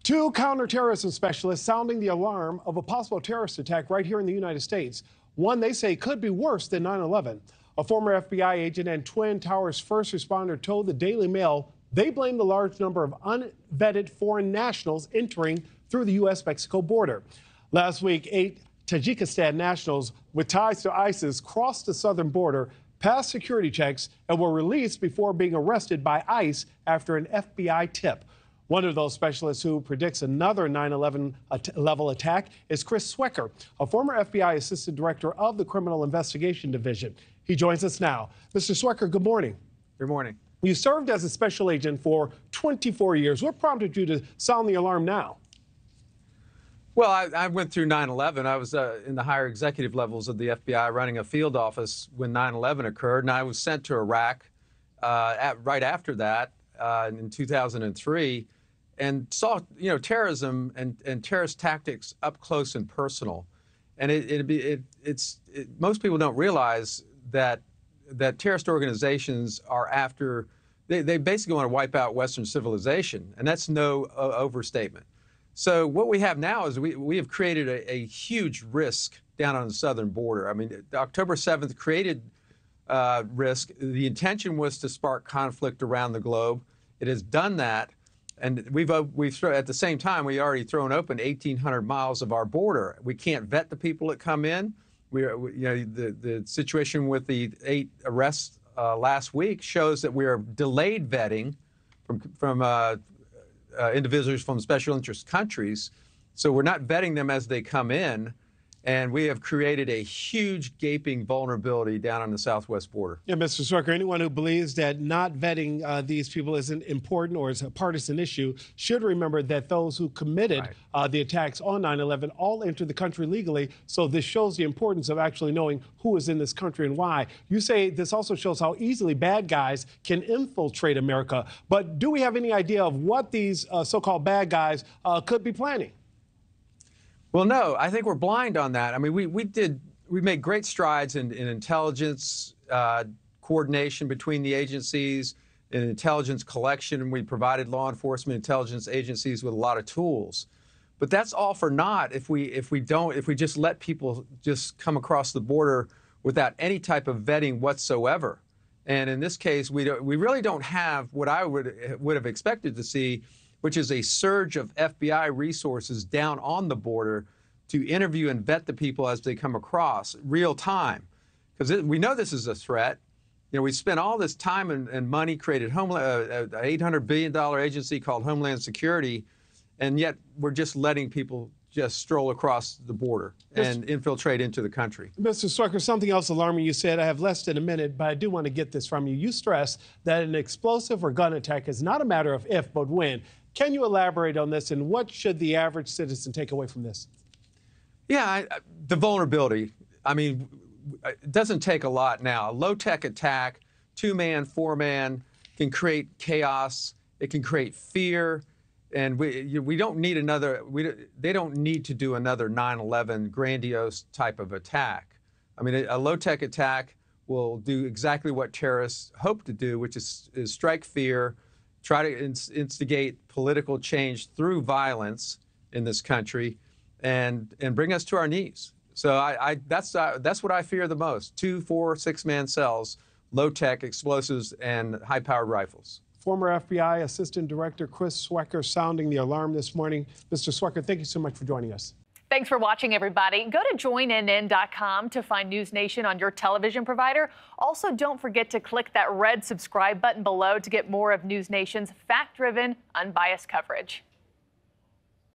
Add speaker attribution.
Speaker 1: Two counterterrorism specialists sounding the alarm of a possible terrorist attack right here in the United States. One they say could be worse than 9/11. A former FBI agent and Twin Towers first responder told the Daily Mail they blame the large number of unvetted foreign nationals entering through the U.S.-Mexico border. Last week, 8 Tajikistan nationals with ties to ISIS crossed the southern border, passed security checks, and were released before being arrested by ICE after an FBI tip. One of those specialists who predicts another 9/11 level attack is Chris Swecker, a former FBI Assistant Director of the Criminal Investigation Division. He joins us now. Mr. Swecker, good morning.
Speaker 2: Good morning.
Speaker 1: You served as a special agent for 24 years. What prompted you to sound the alarm now?
Speaker 2: Well, I went through 9/11. I was in the higher executive levels of the FBI running a field office when 9/11 occurred, and I was sent to Iraq right after that in 2003. And saw, terrorism and terrorist tactics up close and personal. And most people don't realize that terrorist organizations are after, they basically want to wipe out Western civilization, and that's no overstatement. So what we have now is we have created a huge risk down on the southern border. I mean, October 7th created risk. The intention was to spark conflict around the globe. It has done that. And we've at the same time, we already thrown open 1,800 miles of our border. We can't vet the people that come in. The situation with the 8 arrests last week shows that we are delayed vetting from individuals from special interest countries. So we're not vetting them as they come in. And we have created a huge gaping vulnerability down on the southwest border.
Speaker 1: Yeah, Mr. Swecker, anyone who believes that not vetting these people isn't important or is a partisan issue should remember that those who committed the attacks on 9/11 all entered the country legally. So this shows the importance of actually knowing who is in this country and why. You say this also shows how easily bad guys can infiltrate America. But do we have any idea of what these so-called bad guys could be planning?
Speaker 2: Well, no, I think we're blind on that. I mean, we made great strides in intelligence coordination between the agencies, in intelligence collection, and we provided law enforcement intelligence agencies with a lot of tools. But that's all for naught if we just let people just come across the border without any type of vetting whatsoever. And in this case, we really don't have what I would have expected to see, which is a surge of FBI resources down on the border to interview and vet the people as they come across real time. Because we know this is a threat. We spent all this time and money, created an $800 billion agency called Homeland Security, and yet we're just letting people just stroll across the border and infiltrate into the country.
Speaker 1: Mr. Swecker, something else alarming you said. I have less than a minute, but I do want to get this from you. You stressed that an explosive or gun attack is not a matter of if, but when. Can you elaborate on this, and what should the average citizen take away from this?
Speaker 2: Yeah, the vulnerability. I mean, it doesn't take a lot now. A low-tech attack, 2-man, 4-man, can create chaos. It can create fear. And we don't need another, they don't need to do another 9/11 grandiose type of attack. I mean, a low-tech attack will do exactly what terrorists hope to do, which is strike fear, try to instigate political change through violence in this country, and bring us to our knees. So that's what I fear the most: 2-, 4-, 6-man cells, low-tech explosives, and high-powered rifles.
Speaker 1: Former FBI Assistant Director Chris Swecker sounding the alarm this morning. Mr. Swecker, thank you so much for joining us.
Speaker 3: Thanks for watching, everybody. Go to joinnn.com to find News Nation on your television provider. Also, don't forget to click that red subscribe button below to get more of News Nation's fact-driven, unbiased coverage.